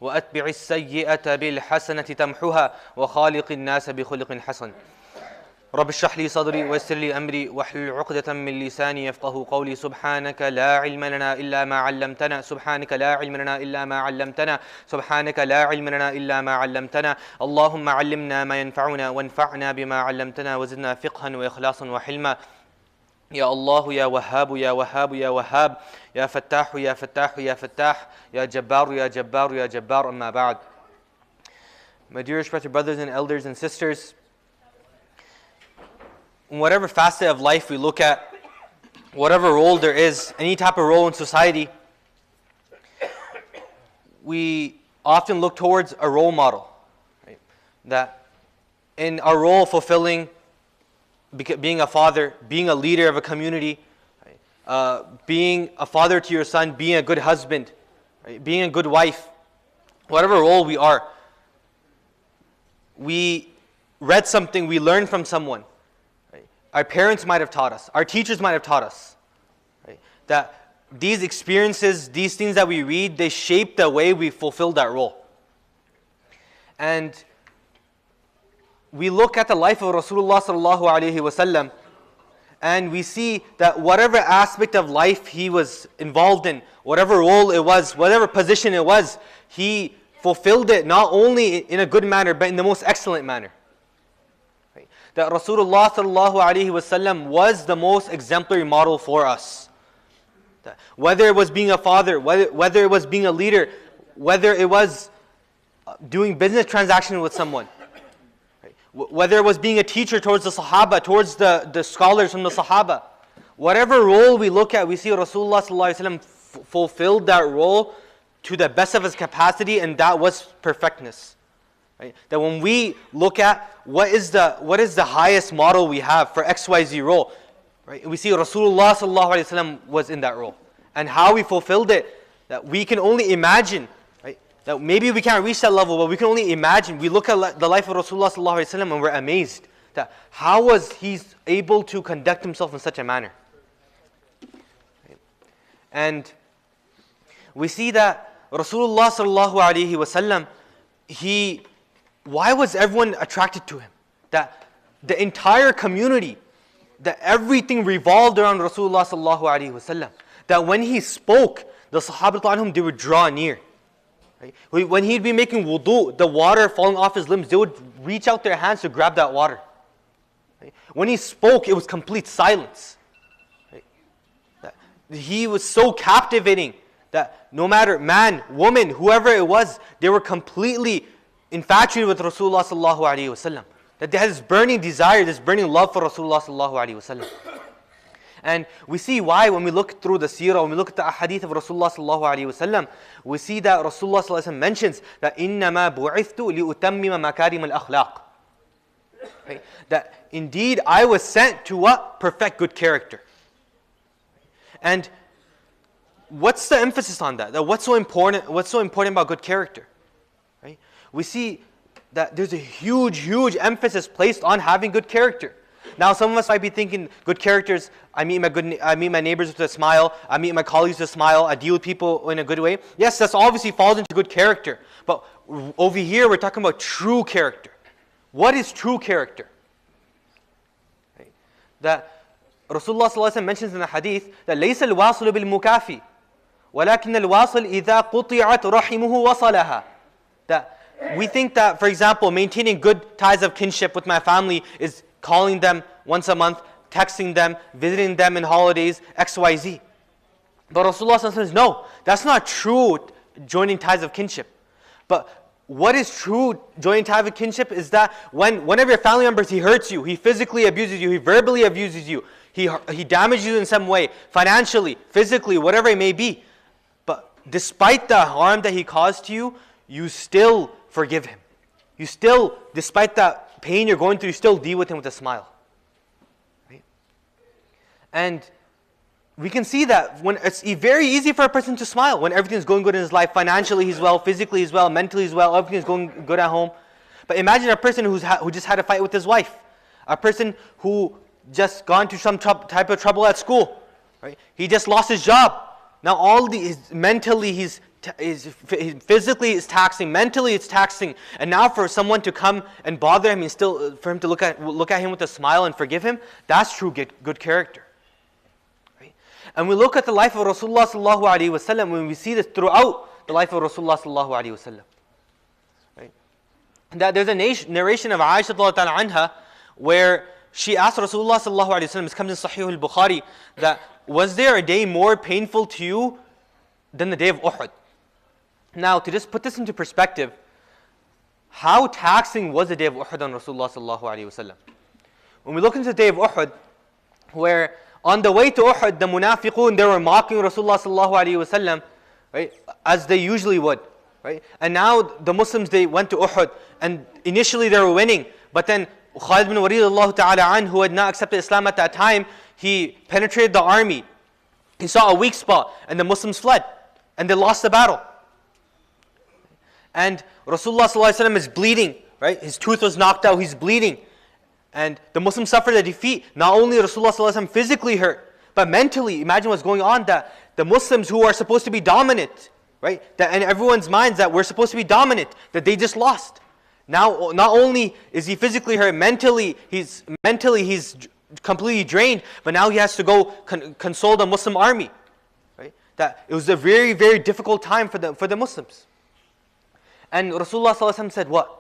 وأتبع السيئة بالحسنة تمحها وخالق الناس بخلق حسن. رب اشرح لي صدري ويسر لي أمري واحلل عقدة من لساني يفقه قولي. سبحانك لا علم لنا إلا ما علمتنا سبحانك لا علم لنا إلا ما علمتنا سبحانك لا علم لنا إلا ما علمتنا. اللهم علمنا ما ينفعنا وانفعنا بما علمتنا وزدنا فقها وإخلاصا وحلما. يا الله يا وهاب يا وهاب يا وهاب يا فتاح يا فتاح يا فتاح يا جبار يا جبار يا جبار. أما بعد. My dear respected brothers and elders and sisters, in whatever facet of life we look at, whatever role there is, any type of role in society, we often look towards a role model, right? That in our role fulfilling, being a father, being a leader of a community, right? Being a father to your son, being a good husband, right? Being a good wife, whatever role we are, we read something, we learned from someone. Our parents might have taught us, our teachers might have taught us, right? That these experiences, these things that we read, they shape the way we fulfill that role. And we look at the life of Rasulullah sallallahu alaihi wasallam, and we see that whatever aspect of life he was involved in, whatever role it was, whatever position it was, he fulfilled it not only in a good manner, but in the most excellent manner. That Rasulullah sallallahu alaihi wasallam was the most exemplary model for us. That whether it was being a father, whether it was being a leader, whether it was doing business transactions with someone, whether it was being a teacher towards the Sahaba, towards the scholars from the Sahaba, whatever role we look at, we see Rasulullah sallallahu alaihi wasallam fulfilled that role to the best of his capacity, and that was perfectness. Right? That when we look at what is the highest model we have for XYZ role, right? We see Rasulullah sallallahu alaihi wasallam was in that role, and how we fulfilled it, that we can only imagine, right? That maybe we can't reach that level, but we can only imagine. We look at the life of Rasulullah sallallahu alaihi wasallam and we're amazed that how was he able to conduct himself in such a manner. Right? And we see that Rasulullah sallallahu alaihi wasallam, why was everyone attracted to him? That the entire community, that everything revolved around Rasulullah sallallahu alaihi wasallam. That when he spoke, the Sahaba anhum, they would draw near. Right? When he'd be making wudu, the water falling off his limbs, they would reach out their hands to grab that water. Right? When he spoke, it was complete silence. Right? That he was so captivating that no matter man, woman, whoever it was, they were completely infatuated with Rasulullah sallallahu alaihi wasallam. That they had this burning desire, this burning love for Rasulullah sallallahu alaihi wasallam. And we see why when we look through the seerah, when we look at the ahadith of Rasulullah sallallahu alaihi wasallam, we see that Rasulullah sallallahu alaihi wasallam mentions that إِنَّمَا بُعِثْتُ لِأُتَمِّمَ مَكَارِمَ الْأَخْلَاقِ. Right? That indeed I was sent to what? Perfect good character. And what's the emphasis on that? That what's so important about good character? Right? We see that there's a huge emphasis placed on having good character. Now some of us might be thinking good characters, I meet my neighbors with a smile, I meet my colleagues with a smile, I deal with people in a good way. Yes, that's obviously falls into good character. But over here we're talking about true character. What is true character? Right? That Rasulullah sallallahu alaihi wasallam mentions in the hadith that لَيْسَ الْوَاصِلُ بِالْمُكَافِي وَلَكِنَّ الْوَاصِلْ إِذَا قُطِعَتْ رَحِمُهُ وَصَلَهَا. That we think that, for example, maintaining good ties of kinship with my family is calling them once a month, texting them, visiting them in holidays, XYZ. But Rasulullah says, no, that's not true joining ties of kinship. But what is true joining ties of kinship is that when one of your family members, he hurts you, he physically abuses you, he verbally abuses you, he damages you in some way, financially, physically, whatever it may be. But despite the harm that he caused to you, you still forgive him. You still, despite that pain you're going through, you still deal with him with a smile. Right? And we can see that when it's very easy for a person to smile when everything's going good in his life. Financially he's well, physically he's well, mentally he's well, everything's going good at home. But imagine a person who just had a fight with his wife. A person who just gone through some type of trouble at school. Right? He just lost his job. Now mentally he's physically it's taxing, mentally it's taxing, and now for someone to come and bother him and still for him to look at him with a smile and forgive him, that's true good character. Right? And we look at the life of Rasulullah sallallahu alaihi wasallam, when we see this throughout the life of Rasulullah sallallahu alaihi wasallam. Right? That there's a narration of Aisha radhiyallahu ta'ala anha where she asked Rasulullah sallallahu alaihi wasallam, it comes in Sahih al-Bukhari, that was there a day more painful to you than the day of Uhud? Now, to just put this into perspective, how taxing was the day of Uhud on Rasulullah sallallahu alaihi wasallam? When we look into the day of Uhud, where on the way to Uhud, the munafiqun, they were mocking Rasulullah sallallahu alaihi wasallam, right, as they usually would, right? And now the Muslims, they went to Uhud, and initially they were winning, but then Khalid bin Walid radhiyallahu ta'ala an, who had not accepted Islam at that time, he penetrated the army. He saw a weak spot, and the Muslims fled, and they lost the battle. And Rasulullah sallallahu alaihi wasallam is bleeding, right? His tooth was knocked out, he's bleeding. And the Muslims suffered a defeat. Not only Rasulullah sallallahu alaihi wasallam physically hurt, but mentally, imagine what's going on, that the Muslims who are supposed to be dominant, right? That in everyone's minds that we're supposed to be dominant, that they just lost. Now, not only is he physically hurt, mentally he's completely drained, but now he has to go console the Muslim army, right? That it was a very, very difficult time for the Muslims. And Rasulullah sallallahu alaihi wasallam said what?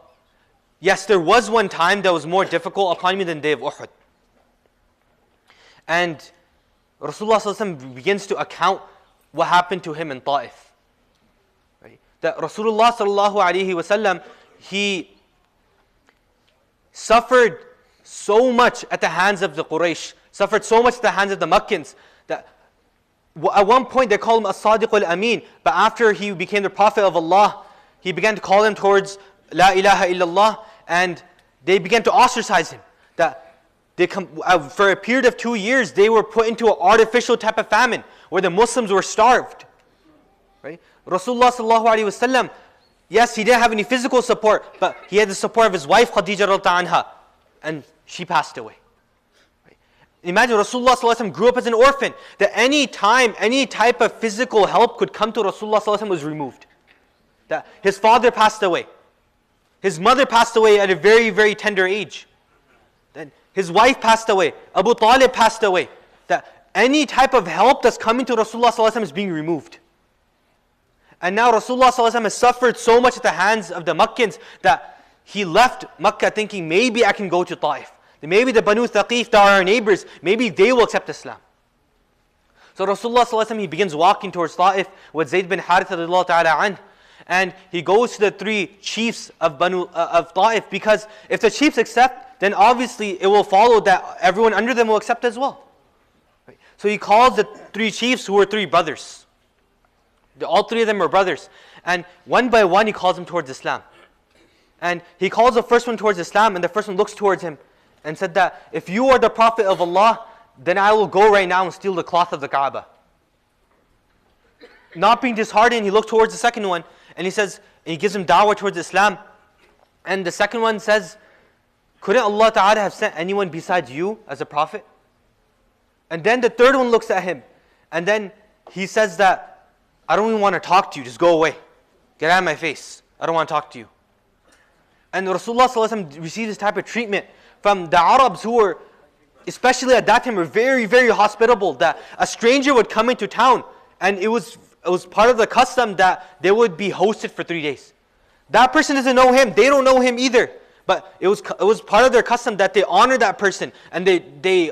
Yes, there was one time that was more difficult upon me than the day of Uhud. And Rasulullah sallallahu alaihi wasallam begins to account what happened to him in Ta'if. Right? That Rasulullah sallallahu alaihi wasallam, he suffered so much at the hands of the Quraysh, suffered so much at the hands of the Makkans, that at one point they called him As-Sadiq al-Amin, but after he became the Prophet of Allah, he began to call them towards La ilaha illallah, and they began to ostracize him. That for a period of 2 years, they were put into an artificial type of famine, where the Muslims were starved. Right? Rasulullah sallallahu alaihi wasallam, yes, he didn't have any physical support, but he had the support of his wife Khadija radhiyallahu anha, and she passed away. Right? Imagine Rasulullah sallallahu alaihi wasallam grew up as an orphan, that any time, any type of physical help could come to Rasulullah sallallahu alaihi wasallam was removed. That his father passed away. His mother passed away at a very, very tender age. Then his wife passed away. Abu Talib passed away. That any type of help that's coming to Rasulullah sallallahu alaihi wasallam is being removed. And now Rasulullah sallallahu alaihi wasallam has suffered so much at the hands of the Makkans that he left Makkah thinking, maybe I can go to Ta'if. Maybe the Banu Thaqif, that are our neighbors, maybe they will accept Islam. So Rasulullah sallallahu alaihi wasallam, he begins walking towards Ta'if with Zayd bin Haritha radhiyallahu ta'ala anhu. And he goes to the 3 chiefs of Ta'if, because if the chiefs accept, then obviously it will follow that everyone under them will accept as well. Right? So he calls the 3 chiefs, who were 3 brothers. All 3 of them were brothers. And one by one he calls them towards Islam. And he calls the first one towards Islam, and the first one looks towards him and said that, if you are the Prophet of Allah, then I will go right now and steal the cloth of the Kaaba. Not being disheartened, he looked towards the second one, and he says, and he gives him da'wah towards Islam. And the second one says, couldn't Allah Ta'ala have sent anyone besides you as a prophet? And then the third one looks at him, and then he says that, I don't even want to talk to you, just go away. Get out of my face. I don't want to talk to you. And Rasulullah sallallahu alaihi wasallam received this type of treatment from the Arabs, who were, especially at that time, were very, very hospitable. That a stranger would come into town, and it was part of the custom that they would be hosted for 3 days. That person doesn't know him, they don't know him either. But it was part of their custom that they honor that person, and they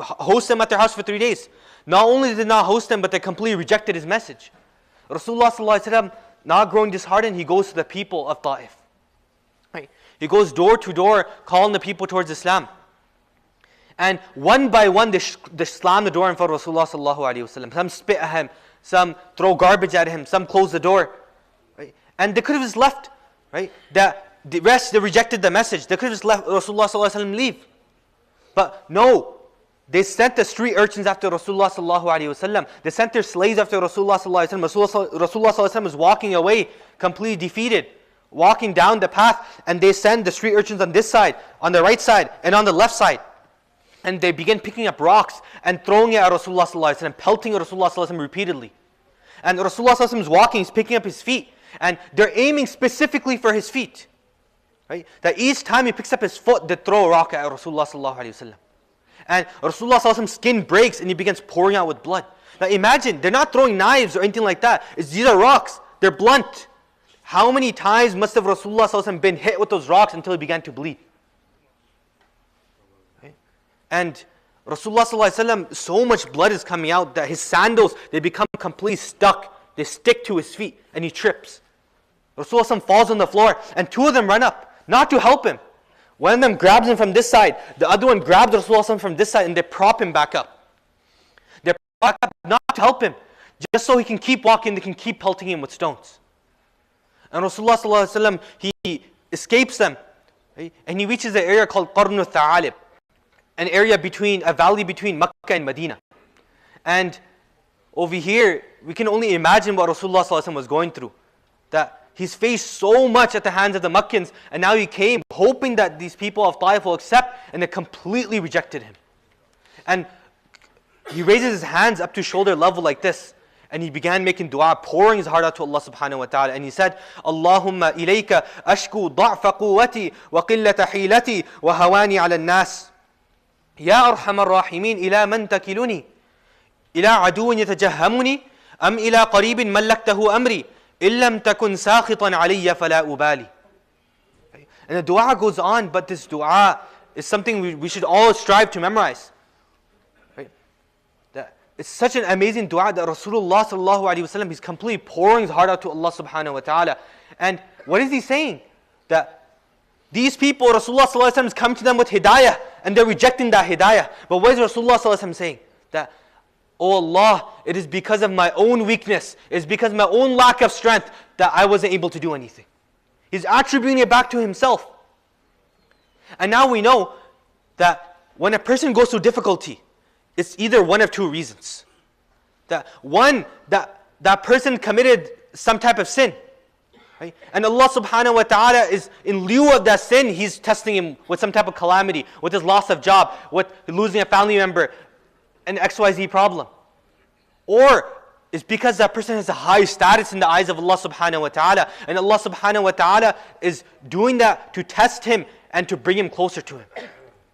host them at their house for 3 days. Not only did they not host them, but they completely rejected his message. Rasulullah sallallahu alaihi wasallam, not growing disheartened, he goes to the people of Ta'if. Right? He goes door to door, calling the people towards Islam. And one by one, they slam the door in front of Rasulullah sallallahu alaihi wasallam. Some spit at him, some throw garbage at him, some close the door. Right? And they could have just left. Right? The rest, they rejected the message. They could have just let Rasulullah sallallahu alaihi wasallam leave. But no, they sent the street urchins after Rasulullah sallallahu alaihi wasallam. They sent their slaves after Rasulullah sallallahu alaihi wasallam. Rasulullah sallallahu alaihi wasallam was walking away, completely defeated, walking down the path, and they send the street urchins on this side, on the right side, and on the left side. And they begin picking up rocks and throwing it at Rasulullah sallallahu alaihi wasallam, pelting Rasulullah sallallahu alaihi wasallam repeatedly. And Rasulullah is walking, he's picking up his feet. And they're aiming specifically for his feet. Right? That each time he picks up his foot, they throw a rock at Rasulullah. And Rasulullah's skin breaks and he begins pouring out with blood. Now imagine, they're not throwing knives or anything like that. These are rocks, they're blunt. How many times must have Rasulullah been hit with those rocks until he began to bleed? Right? And Rasulullah, so much blood is coming out that his sandals, they become completely stuck. They stick to his feet and he trips. Rasulullah falls on the floor and two of them run up, not to help him. One of them grabs him from this side, the other one grabs Rasulullah from this side and they prop him back up. They prop him up not to help him, just so he can keep walking, they can keep pelting him with stones. And Rasulullah he escapes them, right? And he reaches an area called Qarn al-Tha'alib, an area a valley between Makkah and Medina. And over here, we can only imagine what Rasulullah was going through. That he's faced so much at the hands of the Makkans, and now he came hoping that these people of Taif will accept, and they completely rejected him. And he raises his hands up to shoulder level like this, and he began making dua, pouring his heart out to Allah subhanahu wa ta'ala. And he said, Allahumma ilayka ashku da'fa quwwati wa qillata hilati wa hawani ala nas. Ya arhamar rahimin ila man takiluni. Ila aduwin yatajahhamuni. Am ila qaribin mallaktahu amri. Illam takun sakhitan alayya fala ubali. And the dua goes on, but this dua is something we should all strive to memorize. Right? It's such an amazing dua that Rasulullah sallallahu alaihi wasallam, he's completely pouring his heart out to Allah subhanahu wa ta'ala. And what is he saying? That these people, Rasulullah sallallahu alaihi wasallam is coming to them with hidayah, and they're rejecting that hidayah. But what is Rasulullah sallallahu alaihi wasallam saying? That, oh Allah, it is because of my own weakness, it is because of my own lack of strength that I wasn't able to do anything. He's attributing it back to himself. And now we know that when a person goes through difficulty, it's either one of two reasons. That one, that person committed some type of sin. Right? And Allah subhanahu wa ta'ala is, in lieu of that sin, He's testing him with some type of calamity, with his loss of job, with losing a family member, an XYZ problem. Or it's because that person has a high status in the eyes of Allah subhanahu wa ta'ala, and Allah subhanahu wa ta'ala is doing that to test him and to bring him closer to him.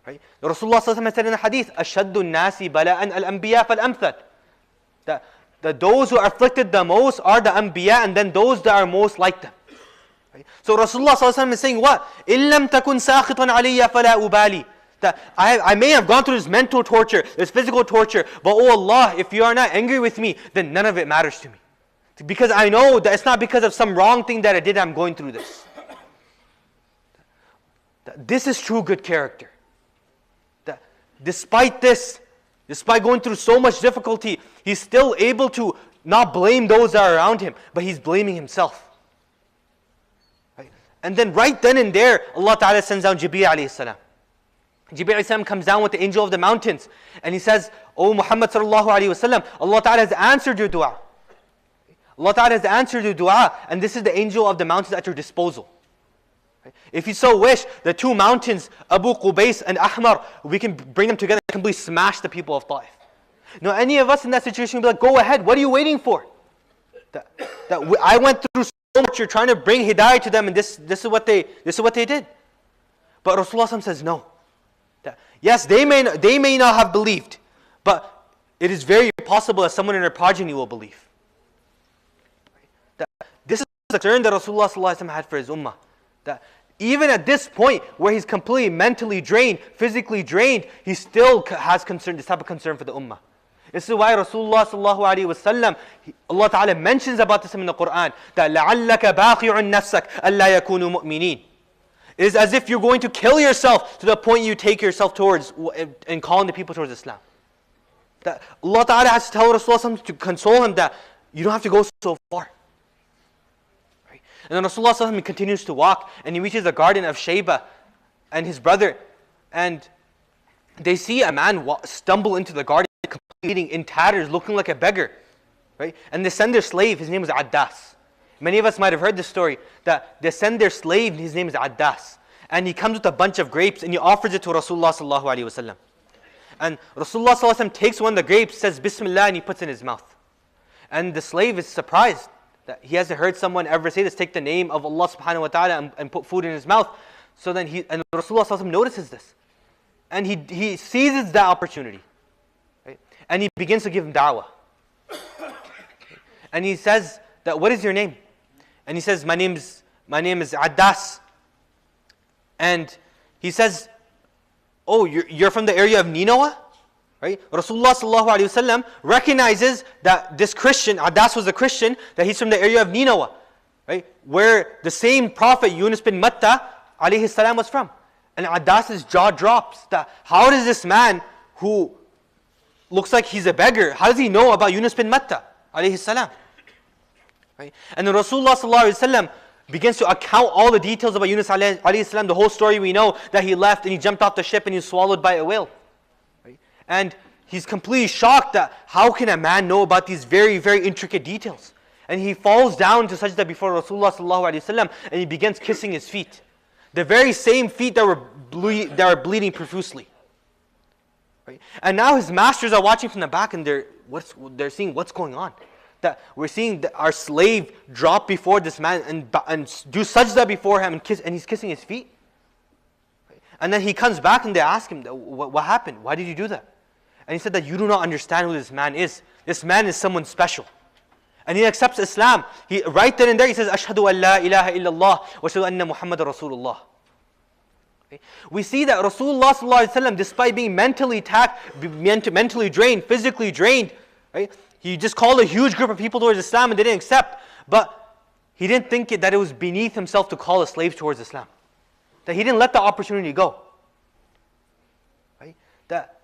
Right? Rasulullah said in the hadith, أَشَدُّ النَّاسِ بَلَاءً الْأَنْبِيَاء فَالْأَمْثَلِ. That those who are afflicted the most are the Anbiya, and then those that are most like them. Right? So Rasulullah is saying what? إِلَّمْ تَكُنْ سَاخِطًا عَلِيَّ فَلَا أُبَالِي. That I may have gone through this mental torture, this physical torture, but oh Allah, if you are not angry with me, then none of it matters to me. Because I know that it's not because of some wrong thing that I did I'm going through this. This is true good character. That despite this, despite going through so much difficulty, he's still able to not blame those that are around him, but he's blaming himself. Right? And then right then and there, Allah Ta'ala sends down Jibreel alayhi salam. Jibreel alayhi salam comes down with the angel of the mountains, and he says, "O Muhammad sallallahu alaihi wasallam, Allah Ta'ala has answered your dua. Allah Ta'ala has answered your dua, and this is the angel of the mountains at your disposal. If you so wish, the two mountains, Abu Qubais and Ahmar, we can bring them together and completely smash the people of Taif." Now, any of us in that situation would be like, go ahead, what are you waiting for? I went through so much, you're trying to bring hidayah to them, and this is what they did. But Rasulullah says no. Yes, they may not have believed, but it is very possible that someone in their progeny will believe. This is the concern that Rasulullah had for his ummah. That even at this point where he's completely mentally drained, physically drained, he still has concern, this type of concern for the ummah. This is why Rasulullah sallallahu alaihi wasallam, Allah Ta'ala mentions about this in the Quran, that لَعَلَّكَ بَاخِعٌ نَفْسَكَ أَلَّا يَكُونُوا مُؤْمِنِينَ. It is as if you're going to kill yourself to the point you take yourself towards and calling the people towards Islam. That Allah Ta'ala has to tell Rasulullah to console him that you don't have to go so far. And then Rasulullah continues to walk, and he reaches the garden of Shayba and his brother, and they see a man stumble into the garden, completely in tatters, looking like a beggar, right? And they send their slave. His name is Addas. Many of us might have heard this story, that they send their slave, his name is Addas, and he comes with a bunch of grapes, and he offers it to Rasulullah sallallahu alaihi wasallam. And Rasulullah sallallahu alaihi wasallam takes one of the grapes, says Bismillah, and he puts it in his mouth. And the slave is surprised that he hasn't heard someone ever say this, take the name of Allah subhanahu wa ta'ala and put food in his mouth. So then Rasulullah sallallahu alaihi wasallam notices this. And he seizes that opportunity. Right? And he begins to give him da'wah. And he says that, what is your name? And he says, my name is Addas. And he says, oh, you're from the area of Nineveh? Right? Rasulullah sallallahu alaihi wasallam recognizes that this Christian, Addas was a Christian, that he's from the area of Nineveh, right? Where the same prophet Yunus bin Matta alayhi salam was from. And Addas's jaw drops. That how does this man who looks like he's a beggar, how does he know about Yunus bin Matta alayhi salam? Right? And then Rasulullah sallallahu alaihi wasallam begins to account all the details about Yunus alayhi salam, the whole story we know, that he left and he jumped off the ship and he was swallowed by a whale. Right? And he's completely shocked that how can a man know about these very, very intricate details? And he falls down to sajda before Rasulullah sallallahu alaihi wasallam and he begins kissing his feet. The very same feet that were bleeding profusely. Right? And now his masters are watching from the back and they're seeing what's going on. That we're seeing that our slave drop before this man and do sajda before him and he's kissing his feet. Right? And then he comes back and they ask him, what happened? Why did you do that? And he said that you do not understand who this man is. This man is someone special. And he accepts Islam. Right then and there he says, Ashhadu an la ilaha illallah wa ashhadu anna Muhammadan Rasulullah. Okay? We see that Rasulullah sallallahu alaihi wasallam, despite being mentally attacked, mentally drained, physically drained, right? He just called a huge group of people towards Islam and they didn't accept. But he didn't think that it was beneath himself to call a slave towards Islam. That he didn't let the opportunity go. Right? That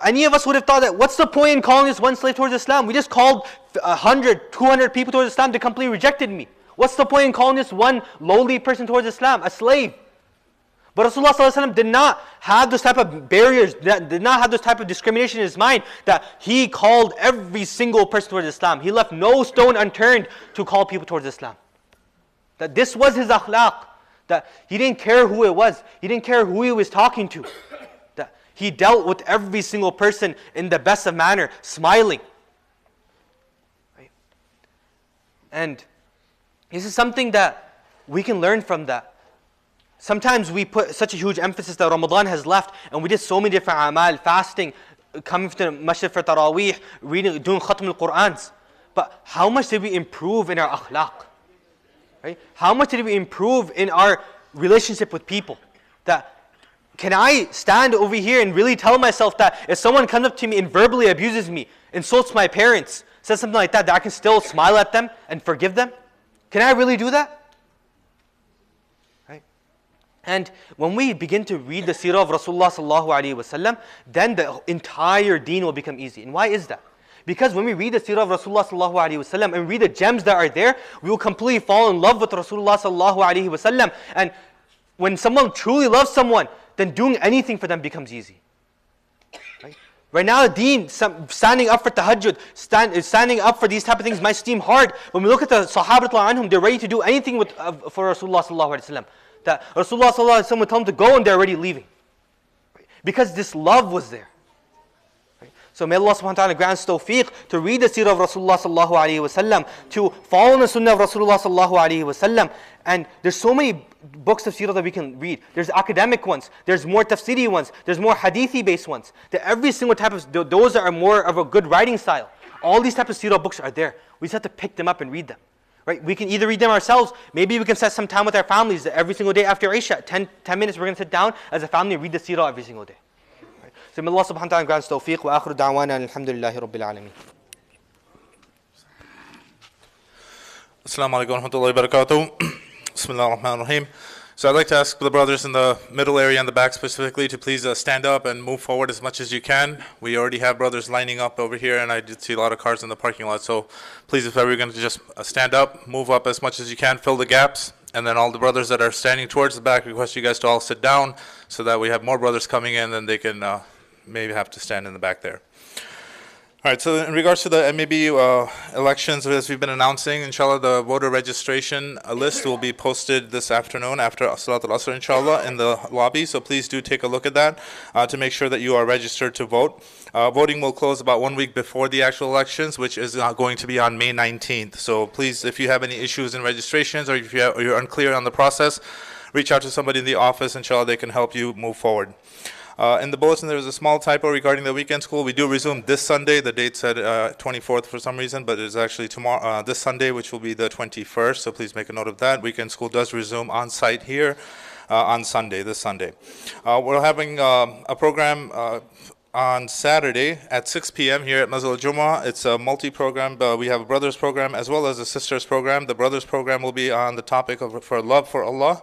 any of us would have thought that, what's the point in calling this one slave towards Islam? We just called 100, 200 people towards Islam. They completely rejected me. What's the point in calling this one lowly person towards Islam? A slave. But Rasulullah ﷺ did not have those type of barriers, did not have those type of discrimination in his mind, that he called every single person towards Islam. He left no stone unturned to call people towards Islam. That this was his akhlaq. That he didn't care who it was. He didn't care who he was talking to. That he dealt with every single person in the best of manner, smiling. Right? And this is something that we can learn from that. Sometimes we put such a huge emphasis that Ramadan has left and we did so many different amal, fasting, coming to the masjid for taraweeh, reading, doing khatm al-Qur'ans. But how much did we improve in our akhlaq? Right? How much did we improve in our relationship with people? That can I stand over here and really tell myself that if someone comes up to me and verbally abuses me, insults my parents, says something like that I can still smile at them and forgive them? Can I really do that? And when we begin to read the seerah of Rasulullah sallallahu alaihi wasallam, then the entire deen will become easy. And why is that? Because when we read the seerah of Rasulullah sallallahu alaihi wasallam and read the gems that are there, we will completely fall in love with Rasulullah sallallahu alaihi wasallam. And when someone truly loves someone, then doing anything for them becomes easy. Right now, the deen, standing up for tahajjud, standing up for these type of things might seem hard. When we look at the Sahaba anhum, they're ready to do anything for Rasulullah sallallahu alaihi wasallam. That Rasulullah sallallahu alaihi wasallam would tell them to go and they're already leaving. Right? Because this love was there. Right? So may Allah subhanahu wa ta'ala grant us tawfiq to read the seerah of Rasulullah sallallahu alaihi wasallam, to follow the sunnah of Rasulullah sallallahu alaihi wasallam. And there's so many books of seerah that we can read. There's academic ones, there's more tafsiri ones, there's more hadithi based ones. That every single type of, those that are more of a good writing style. All these types of seerah books are there. We just have to pick them up and read them. Right? We can either read them ourselves, maybe we can set some time with our families every single day after Isha. 10 minutes we're going to sit down as a family and read the seerah every single day. Right? So may Allah subhanahu wa ta'ala grant us tawfiq wa akhiru da'wana alhamdulillahi rabbil alameen. Assalamu alaikum wa rahmatullahi wa barakatuh. Bismillah ar-Rahman ar-Rahim. So I'd like to ask the brothers in the middle area and the back specifically to please stand up and move forward as much as you can. We already have brothers lining up over here and I did see a lot of cars in the parking lot. So please, if ever you're going to just stand up, move up as much as you can, fill the gaps. And then all the brothers that are standing towards the back, request you guys to all sit down so that we have more brothers coming in and they can maybe have to stand in the back there. All right, so in regards to the MAB elections, as we've been announcing, inshallah, the voter registration list will be posted this afternoon after Salat al-Asr, inshallah, in the lobby. So please do take a look at that to make sure that you are registered to vote. Voting will close about 1 week before the actual elections, which is going to be on May 19th. So please, if you have any issues in registrations or if you're unclear on the process, reach out to somebody in the office. Inshallah, they can help you move forward. In the bulletin, there was a small typo regarding the weekend school. We do resume this Sunday. The date said 24th for some reason, but it is actually tomorrow, this Sunday, which will be the 21st. So please make a note of that. Weekend school does resume on site here on Sunday, this Sunday. We're having a program on Saturday at 6 p.m. here at Masjid al-Jummah. It's a multi-program. We have a brothers program as well as a sisters program. The brothers program will be on the topic of for love for Allah.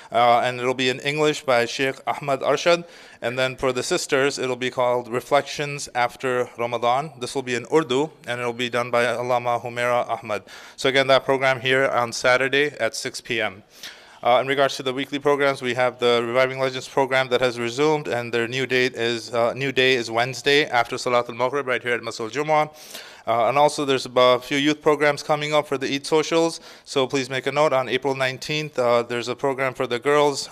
And it'll be in English by Sheikh Ahmad Arshad. And then for the sisters, it'll be called Reflections After Ramadan. This will be in Urdu, and it'll be done by Allama Humaira Ahmad. So again, that program here on Saturday at 6 p.m. In regards to the weekly programs, we have the Reviving Legends program that has resumed, and their new day is Wednesday after Salat al-Maghrib right here at Masjid al-Jummah. And also there's a few youth programs coming up for the Eid socials, so please make a note. On April 19th, there's a program for the girls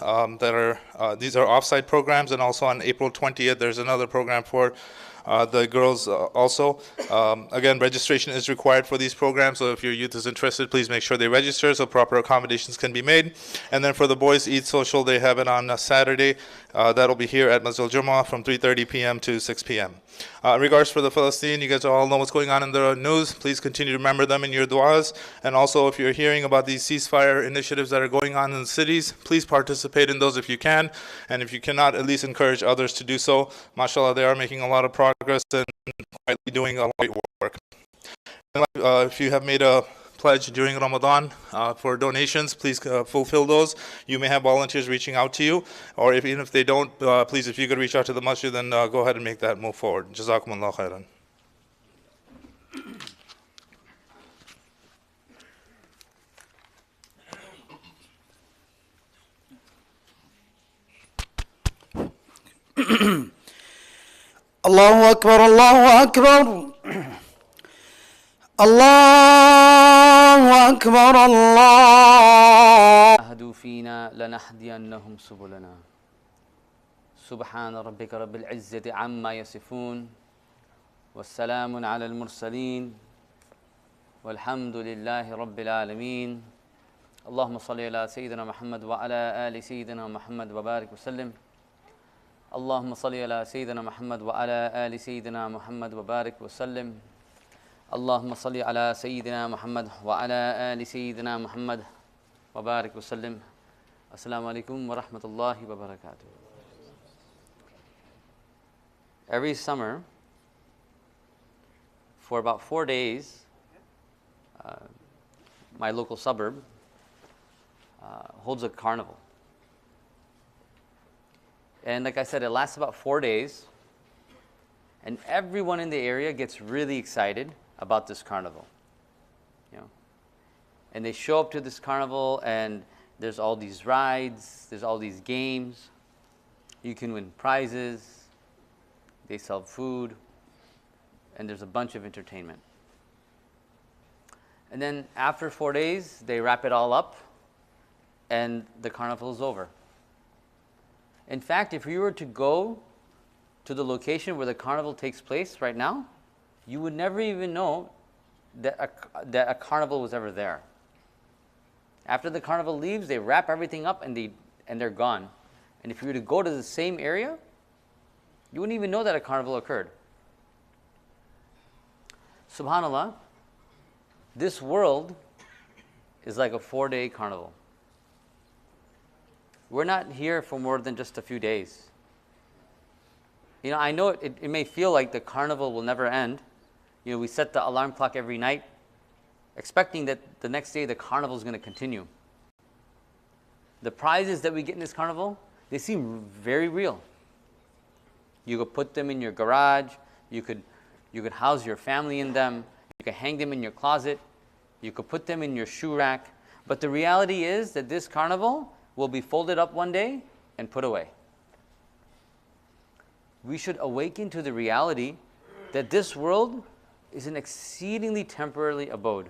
these are off-site programs, and also on April 20th, there's another program for the girls also. Again, registration is required for these programs, so if your youth is interested, please make sure they register so proper accommodations can be made. And then for the boys' Eid social, they have it on Saturday. That'll be here at Masjid al-Jummah from 3:30 p.m. to 6 p.m. In regards for the Palestine, you guys all know what's going on in the news. Please continue to remember them in your du'as. And also, if you're hearing about these ceasefire initiatives that are going on in the cities, please participate in those if you can. And if you cannot, at least encourage others to do so. MashaAllah, they are making a lot of progress and quietly doing a lot of work. And if you have made a pledge during Ramadan for donations, please fulfill those. You may have volunteers reaching out to you, or even if they don't, please, if you could reach out to the masjid, then go ahead and make that move forward. Jazakumullah khairan. Allahu Akbar, Allahu Akbar. Allahu Akbar, Allah. أهدوا فينا لنهدينهم سبلنا سبحان ربك رب العزة عما يصفون والسلام على المرسلين والحمد لله رب العالمين اللهم صل على سيدنا محمد وعلى آل سيدنا محمد وبارك وسلم اللهم صل على سيدنا محمد وعلى آل سيدنا محمد وبارك وسلم اللهم صل على سيدنا محمد وعلى آل سيدنا محمد وبارك وسلم. Assalamu alaikum wa rahmatullahi wa barakatuh. Every summer, for about 4 days, my local suburb holds a carnival. And like I said, it lasts about 4 days, and everyone in the area gets really excited about this carnival, you know. And they show up to this carnival, and there's all these rides, there's all these games. You can win prizes, they sell food, and there's a bunch of entertainment. And then after 4 days, they wrap it all up, and the carnival is over. In fact, if you were to go to the location where the carnival takes place right now, you would never even know that a carnival was ever there. After the carnival leaves, they wrap everything up and they're gone. And if you were to go to the same area, you wouldn't even know that a carnival occurred. SubhanAllah, this world is like a 4-day carnival. We're not here for more than just a few days. You know, I know it may feel like the carnival will never end. You know, we set the alarm clock every night, expecting that the next day the carnival is going to continue. The prizes that we get in this carnival, they seem very real. You could put them in your garage, you could house your family in them, you could hang them in your closet, you could put them in your shoe rack. But the reality is that this carnival will be folded up one day and put away. We should awaken to the reality that this world is an exceedingly temporary abode.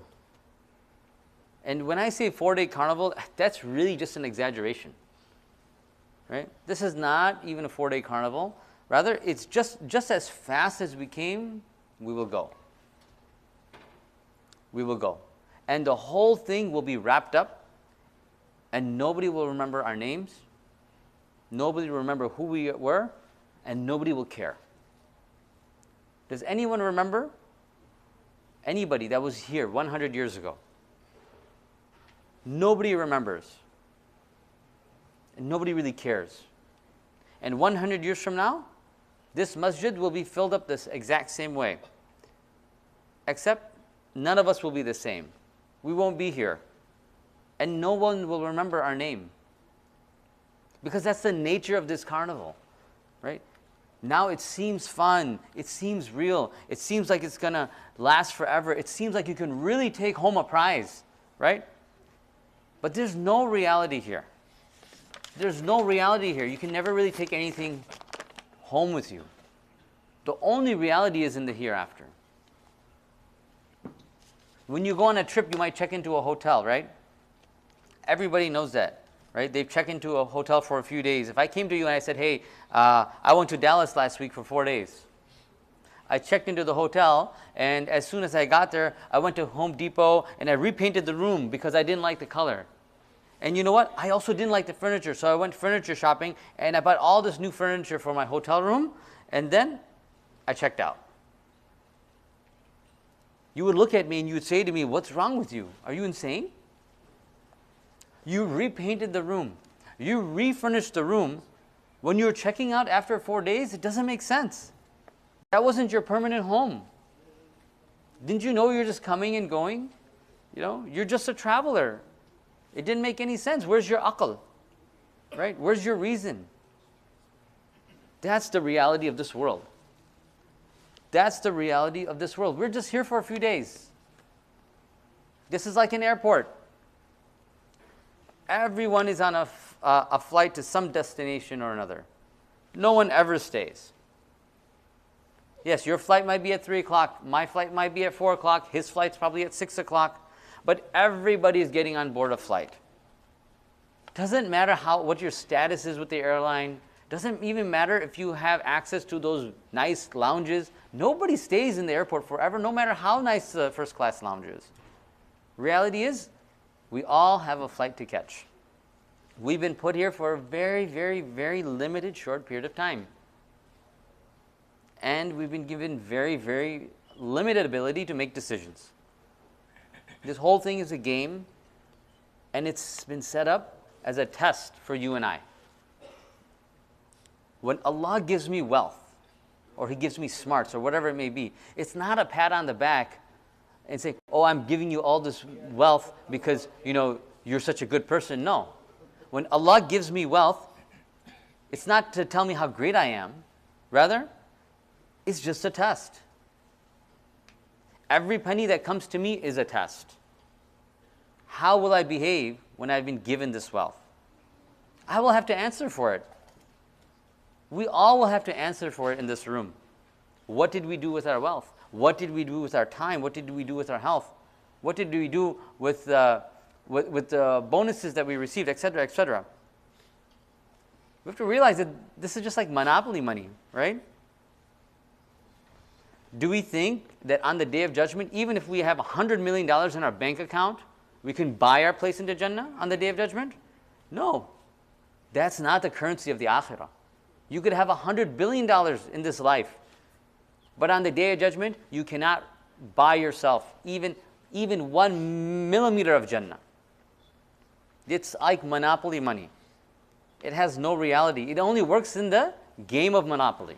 And when I say 4-day carnival, that's really just an exaggeration. Right? This is not even a 4-day carnival. Rather, it's just as fast as we came, we will go. We will go. And the whole thing will be wrapped up, and nobody will remember our names, nobody will remember who we were, and nobody will care. Does anyone remember anybody that was here 100 years ago? Nobody remembers. And nobody really cares. And 100 years from now, this masjid will be filled up this exact same way. Except none of us will be the same. We won't be here. And no one will remember our name. Because that's the nature of this carnival, right? Now it seems fun. It seems real. It seems like it's going to last forever. It seems like you can really take home a prize, right? But there's no reality here. There's no reality here. You can never really take anything home with you. The only reality is in the hereafter. When you go on a trip, you might check into a hotel, right? Everybody knows that, right? They check into a hotel for a few days. If I came to you and I said, hey, I went to Dallas last week for 4 days. I checked into the hotel, and as soon as I got there, I went to Home Depot and I repainted the room because I didn't like the color. And you know what? I also didn't like the furniture, so I went furniture shopping and I bought all this new furniture for my hotel room, and then I checked out. You would look at me and you would say to me, what's wrong with you? Are you insane? You repainted the room. You refurnished the room. When you're checking out after 4 days, it doesn't make sense. That wasn't your permanent home. Didn't you know you're just coming and going? You know, you're just a traveler. It didn't make any sense. Where's your aql? Right? Where's your reason? That's the reality of this world. That's the reality of this world. We're just here for a few days. This is like an airport. Everyone is on a flight to some destination or another. No one ever stays. Yes, your flight might be at 3 o'clock. My flight might be at 4 o'clock. His flight's probably at 6 o'clock. But everybody is getting on board a flight. Doesn't matter what your status is with the airline. Doesn't even matter if you have access to those nice lounges. Nobody stays in the airport forever, no matter how nice the first class lounge is. Reality is, we all have a flight to catch. We've been put here for a very, very, very limited short period of time. And we've been given very, very limited ability to make decisions. This whole thing is a game, and it's been set up as a test for you and I. When Allah gives me wealth, or He gives me smarts, or whatever it may be, it's not a pat on the back and say, oh, I'm giving you all this wealth because, you know, you're such a good person. No. When Allah gives me wealth, it's not to tell me how great I am. Rather, it's just a test. Every penny that comes to me is a test. How will I behave when I've been given this wealth? I will have to answer for it. We all will have to answer for it in this room. What did we do with our wealth? What did we do with our time? What did we do with our health? What did we do with the bonuses that we received, etc., etc.? We have to realize that this is just like monopoly money, right? Do we think that on the Day of Judgment, even if we have $100 million in our bank account, we can buy our place into Jannah on the Day of Judgment? No. That's not the currency of the Akhirah. You could have $100 billion in this life, but on the Day of Judgment, you cannot buy yourself even 1 millimeter of Jannah. It's like monopoly money. It has no reality. It only works in the game of monopoly.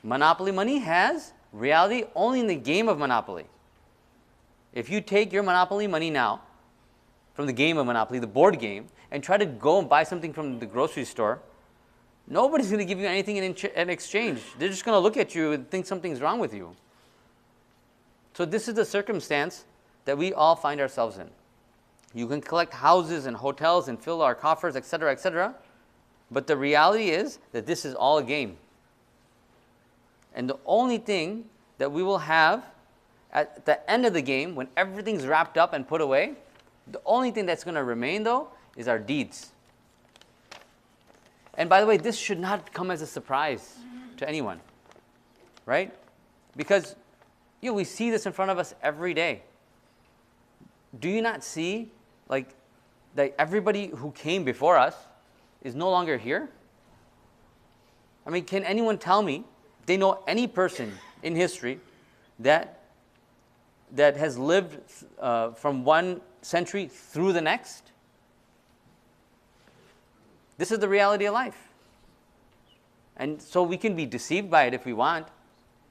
Monopoly money has reality only in the game of monopoly. If you take your monopoly money now from the game of monopoly, the board game, and try to go and buy something from the grocery store, nobody's going to give you anything in exchange. They're just going to look at you and think something's wrong with you. So this is the circumstance that we all find ourselves in. You can collect houses and hotels and fill our coffers, etc., etc. But the reality is that this is all a game. And the only thing that we will have at the end of the game, when everything's wrapped up and put away, the only thing that's going to remain, though, is our deeds. And by the way, this should not come as a surprise to anyone, right? Because we see this in front of us every day. Do you not see, like, that everybody who came before us is no longer here? I mean, can anyone tell me they know any person in history that has lived from one century through the next? This is the reality of life. And so we can be deceived by it if we want,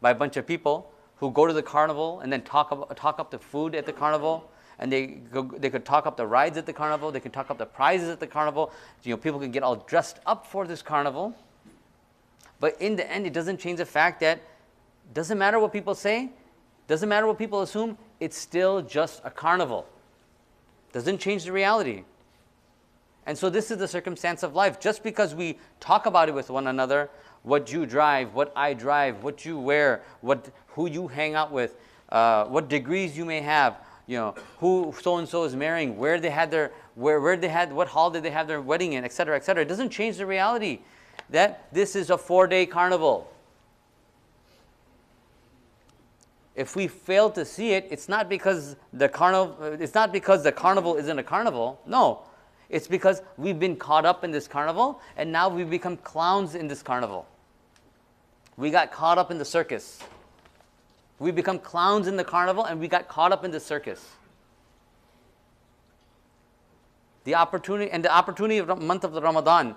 by a bunch of people who go to the carnival and then talk up the food at the carnival, and they could talk up the rides at the carnival, they can talk up the prizes at the carnival. People can get all dressed up for this carnival. But in the end, it doesn't change the fact that doesn't matter what people say, doesn't matter what people assume, it's still just a carnival. Doesn't change the reality. And so this is the circumstance of life. Just because we talk about it with one another, what you drive, what I drive, what you wear, who you hang out with, what degrees you may have, who so and so is marrying, what hall did they have their wedding in, etc., etc. It doesn't change the reality that this is a 4-day carnival. If we fail to see it, it's not because the carnival isn't a carnival. No. It's because we've been caught up in this carnival, and now we've become clowns in this carnival. We got caught up in the circus. We become clowns in the carnival, and we got caught up in the circus. The opportunity of the month of the Ramadan,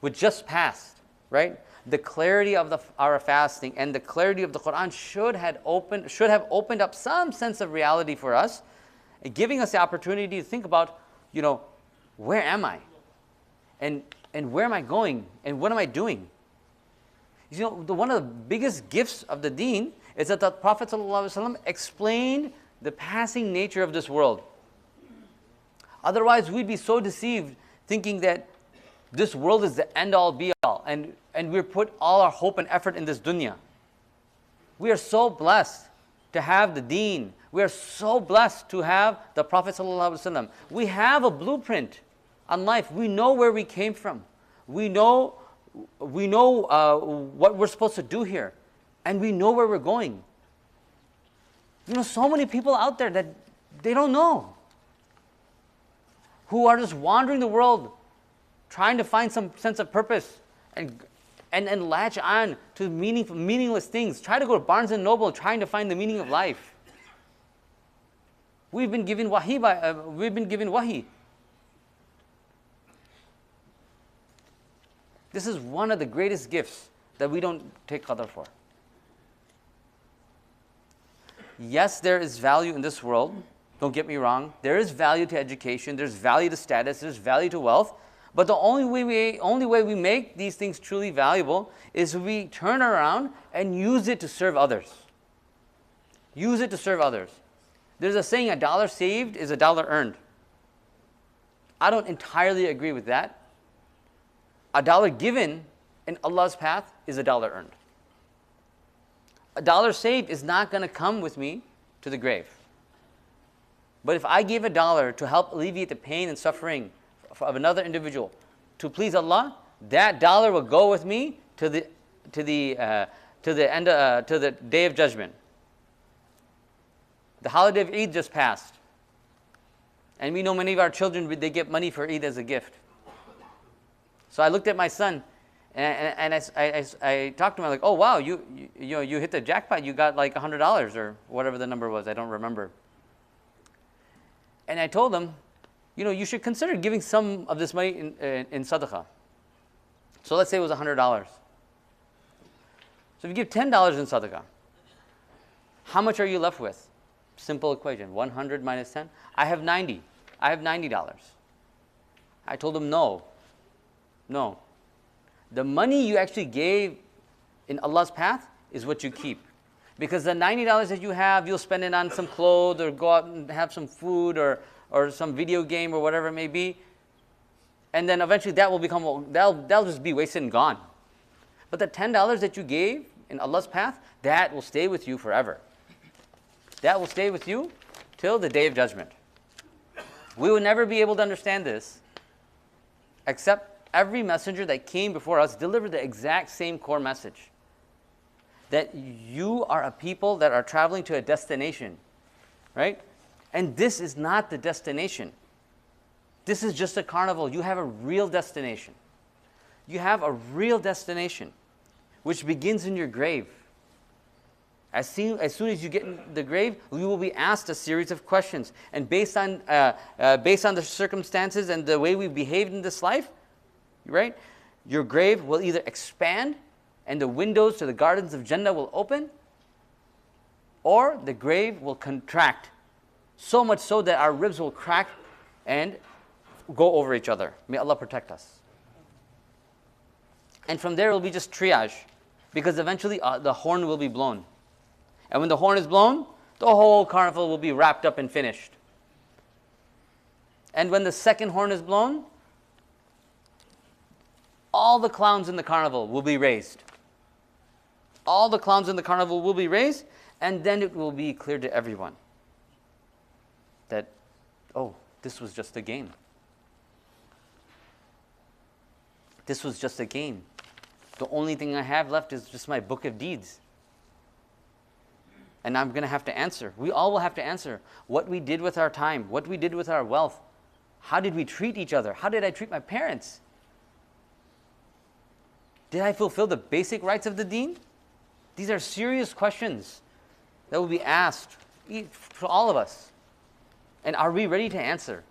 which just passed, right? The clarity of our fasting and the clarity of the Quran should have opened up some sense of reality for us, giving us the opportunity to think about, where am I? And where am I going? And what am I doing? One of the biggest gifts of the deen is that the Prophet ﷺ explained the passing nature of this world. Otherwise, we'd be so deceived thinking that this world is the end-all, be-all, and we put all our hope and effort in this dunya. We are so blessed to have the deen. We are so blessed to have the Prophet ﷺ. We have a blueprint on life. We know where we came from. We know what we're supposed to do here, and we know where we're going. So many people out there that they don't know, who are just wandering the world, trying to find some sense of purpose and latch on to meaningless things. Try to go to Barnes and Noble trying to find the meaning of life. We've been given wahi. This is one of the greatest gifts that we don't take qadr for. Yes, there is value in this world. Don't get me wrong. There is value to education. There's value to status. There's value to wealth. But the only way we make these things truly valuable is we turn around and use it to serve others. Use it to serve others. There's a saying, $1 saved is $1 earned. I don't entirely agree with that. $1 given in Allah's path is $1 earned. $1 saved is not going to come with me to the grave. But if I give $1 to help alleviate the pain and suffering of another individual to please Allah, that $1 will go with me to the day of judgment. The holiday of Eid just passed, and we know many of our children, they get money for Eid as a gift. So I looked at my son, and I talked to him. I'm like, "Oh wow, you hit the jackpot. You got like $100 or whatever the number was. I don't remember." And I told him, you should consider giving some of this money in sadaqah. So let's say it was $100. So if you give $10 in sadaqah, how much are you left with? Simple equation, 100 minus 10. I have 90. I have $90. I told him, no. The money you actually gave in Allah's path is what you keep. Because the $90 that you have, you'll spend it on some clothes or go out and have some food or some video game or whatever it may be. And then eventually that'll just be wasted and gone. But the $10 that you gave in Allah's path, that will stay with you forever. That will stay with you till the Day of Judgment. We will never be able to understand this except every messenger that came before us delivered the exact same core message. That you are a people that are traveling to a destination, right? And this is not the destination. This is just a carnival. You have a real destination. You have a real destination, which begins in your grave. As soon as you get in the grave, you will be asked a series of questions. And based on the circumstances and the way we behaved in this life, right, your grave will either expand and the windows to the gardens of Jannah will open, or the grave will contract, so much so that our ribs will crack and go over each other. May Allah protect us. And from there it will be just triage, because eventually the horn will be blown. And when the horn is blown, the whole carnival will be wrapped up and finished. And when the second horn is blown, all the clowns in the carnival will be raised. All the clowns in the carnival will be raised, and then it will be clear to everyone that, oh, this was just a game. This was just a game. The only thing I have left is just my book of deeds. And I'm going to have to answer. We all will have to answer what we did with our time, what we did with our wealth. How did we treat each other? How did I treat my parents? Did I fulfill the basic rights of the deen? These are serious questions that will be asked for all of us. And are we ready to answer?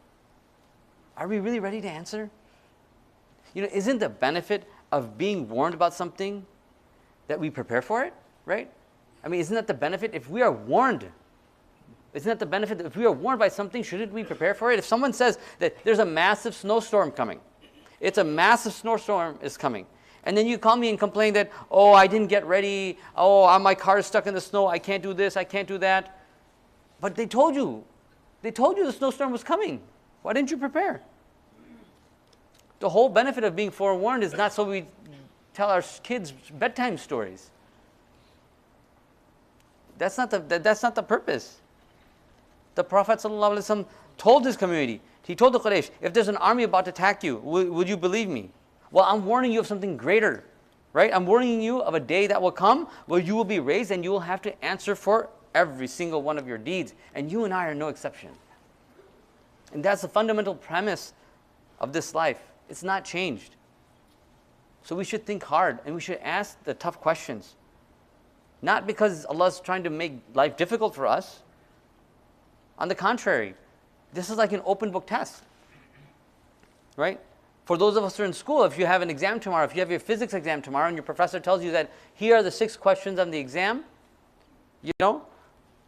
Are we really ready to answer? You know, isn't the benefit of being warned about something that we prepare for it, right? I mean, isn't that the benefit? If we are warned, isn't that the benefit? If we are warned by something, shouldn't we prepare for it? If someone says that there's a massive snowstorm coming, it's a massive snowstorm is coming, and then you call me and complain that, oh, I didn't get ready, oh, my car is stuck in the snow, I can't do this, I can't do that. But they told you the snowstorm was coming. Why didn't you prepare? The whole benefit of being forewarned is not so we tell our kids bedtime stories. That's not the purpose. The Prophet ﷺ told his community, he told the Quraysh, if there's an army about to attack you, would you believe me? Well, I'm warning you of something greater, right? I'm warning you of a day that will come where you will be raised and you will have to answer for every single one of your deeds. And you and I are no exception. And that's the fundamental premise of this life. It's not changed. So we should think hard and we should ask the tough questions. Not because Allah is trying to make life difficult for us. On the contrary, this is like an open book test, right? For those of us who are in school, if you have an exam tomorrow, if you have your physics exam tomorrow and your professor tells you that here are the 6 questions on the exam, you know,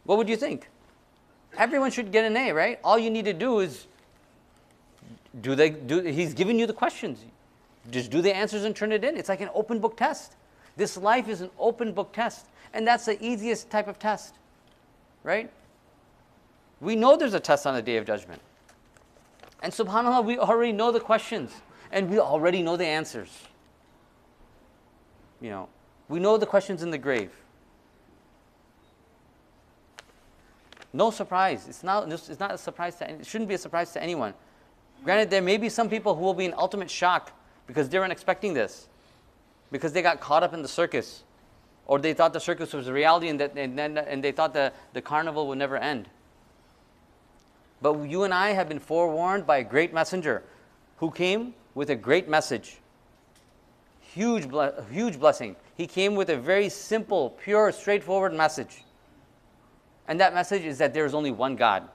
what would you think? Everyone should get an A, right? All you need to do is, he's giving you the questions. Just do the answers and turn it in. It's like an open book test. This life is an open book test. And that's the easiest type of test, right? We know there's a test on the Day of Judgment. And subhanAllah, we already know the questions. And we already know the answers. You know, we know the questions in the grave. No surprise. It's not a surprise it shouldn't be a surprise to anyone. Granted, there may be some people who will be in ultimate shock because they weren't expecting this. Because they got caught up in the circus. Or they thought the circus was a reality and they thought the carnival would never end. But you and I have been forewarned by a great messenger who came with a great message. Huge blessing. He came with a very simple, pure, straightforward message. And that message is that there is only one God.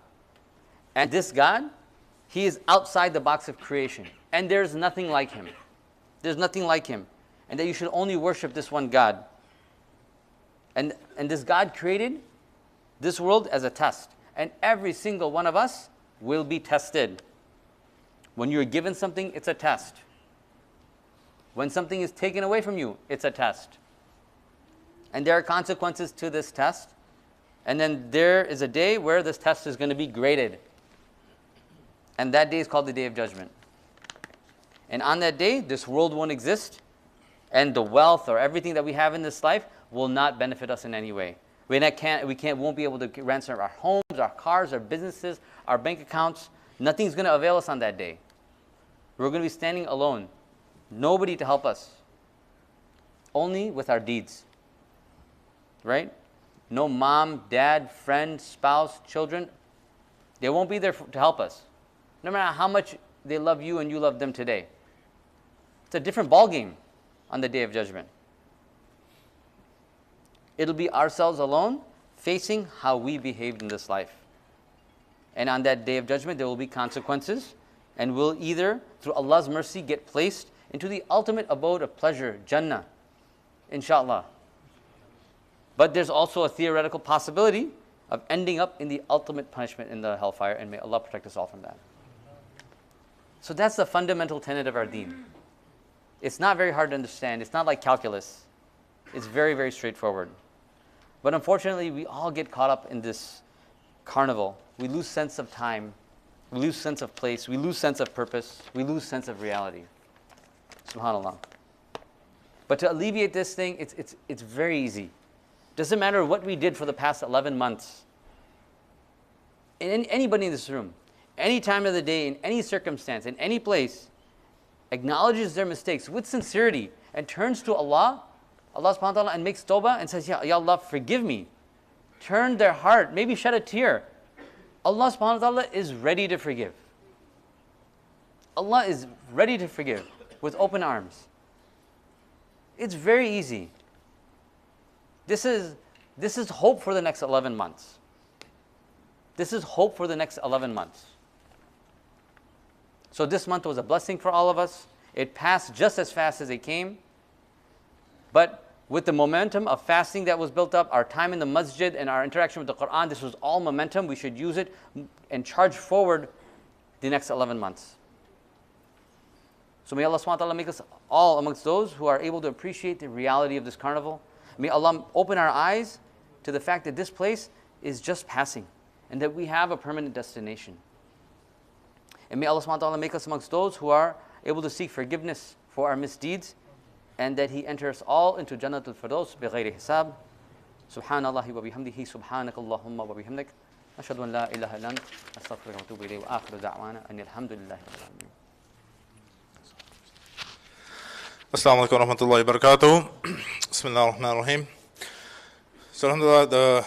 And this God, He is outside the box of creation. And there's nothing like Him. There's nothing like Him. And that you should only worship this one God. And this God created this world as a test. And every single one of us will be tested. When you're given something, it's a test. When something is taken away from you, it's a test. And there are consequences to this test. And then there is a day where this test is going to be graded. And that day is called the Day of Judgment. And on that day, this world won't exist. And the wealth or everything that we have in this life will not benefit us in any way. We won't be able to ransom our homes, our cars, our businesses, our bank accounts. Nothing's going to avail us on that day. We're going to be standing alone. Nobody to help us. Only with our deeds. Right? No mom, dad, friend, spouse, children. They won't be there to help us. No matter how much they love you and you love them today. It's a different ballgame on the Day of Judgment. It'll be ourselves alone facing how we behaved in this life. And on that Day of Judgment, there will be consequences. And we'll either, through Allah's mercy, get placed into the ultimate abode of pleasure, Jannah, inshallah. But there's also a theoretical possibility of ending up in the ultimate punishment in the hellfire, and may Allah protect us all from that. So that's the fundamental tenet of our deen. It's not very hard to understand. It's not like calculus. It's very, very straightforward. But unfortunately, we all get caught up in this carnival. We lose sense of time. We lose sense of place. We lose sense of purpose. We lose sense of reality. SubhanAllah. But to alleviate this thing, it's very easy. Doesn't matter what we did for the past 11 months. Anybody in this room, any time of the day, in any circumstance, in any place, acknowledges their mistakes with sincerity and turns to Allah subhanahu wa ta'ala, and makes tawbah and says, Ya Allah, forgive me. Turn their heart, maybe shed a tear. Allah subhanahu wa ta'ala is ready to forgive. Allah is ready to forgive with open arms. It's very easy. This is hope for the next 11 months. This is hope for the next 11 months. So this month was a blessing for all of us. It passed just as fast as it came. But with the momentum of fasting that was built up, our time in the masjid and our interaction with the Quran, this was all momentum. We should use it and charge forward the next 11 months. So may Allah subhanahu wa ta'ala make us all amongst those who are able to appreciate the reality of this carnival. May Allah open our eyes to the fact that this place is just passing and that we have a permanent destination. And may Allah subhanahu wa ta'ala make us amongst those who are able to seek forgiveness for our misdeeds, and that He enters all into Jannatul Firdaus bighayri hisab. Subhanallahi wa bihamdihi, subhanakallahumma wa bihamdik. Ashhadu an la ilaha illa ant, astaghfiruka wa atubu ilayk, wa akhiru da'wana anil hamdulillahi rabbil alamin. Assalamu alaikum wa rahmatullahi wa barakatuh. Bismillah ar-Rahman ar-Rahim. So alhamdulillah, the